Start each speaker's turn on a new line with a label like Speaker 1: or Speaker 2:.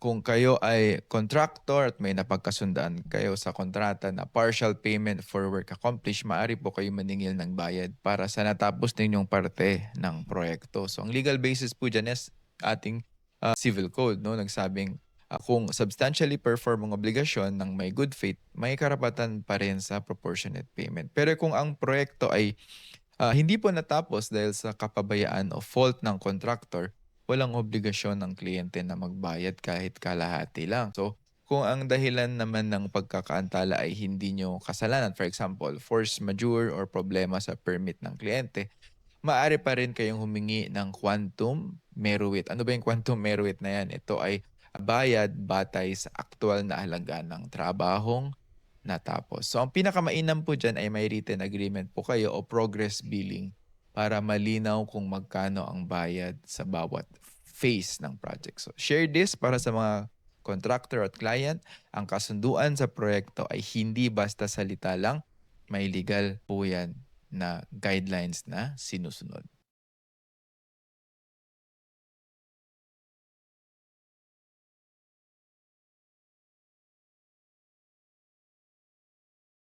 Speaker 1: kung kayo ay contractor at may napagkasundaan kayo sa kontrata na partial payment for work accomplished, maaari po kayo maningil ng bayad para sa natapos ninyong parte ng proyekto. So ang legal basis po dyan is ating civil code, no? Nagsabing kung substantially perform ang obligasyon ng may good faith, may karapatan pa rin sa proportionate payment. Pero kung ang proyekto ay hindi po natapos dahil sa kapabayaan o fault ng contractor, walang obligasyon ng kliyente na magbayad kahit kalahati lang. So, kung ang dahilan naman ng pagkakaantala ay hindi nyo kasalanan, for example, force majeure or problema sa permit ng kliyente, maaari pa rin kayong humingi ng quantum meruit. Ano ba yung quantum meruit na yan? Ito ay bayad batay sa aktual na halaga ng trabahong natapos. So ang pinakamainam po dyan ay may written agreement po kayo o progress billing para malinaw kung magkano ang bayad sa bawat phase ng project. So share this para sa mga contractor at client. Ang kasunduan sa proyekto ay hindi basta salita lang, may legal po yan na guidelines na sinusunod.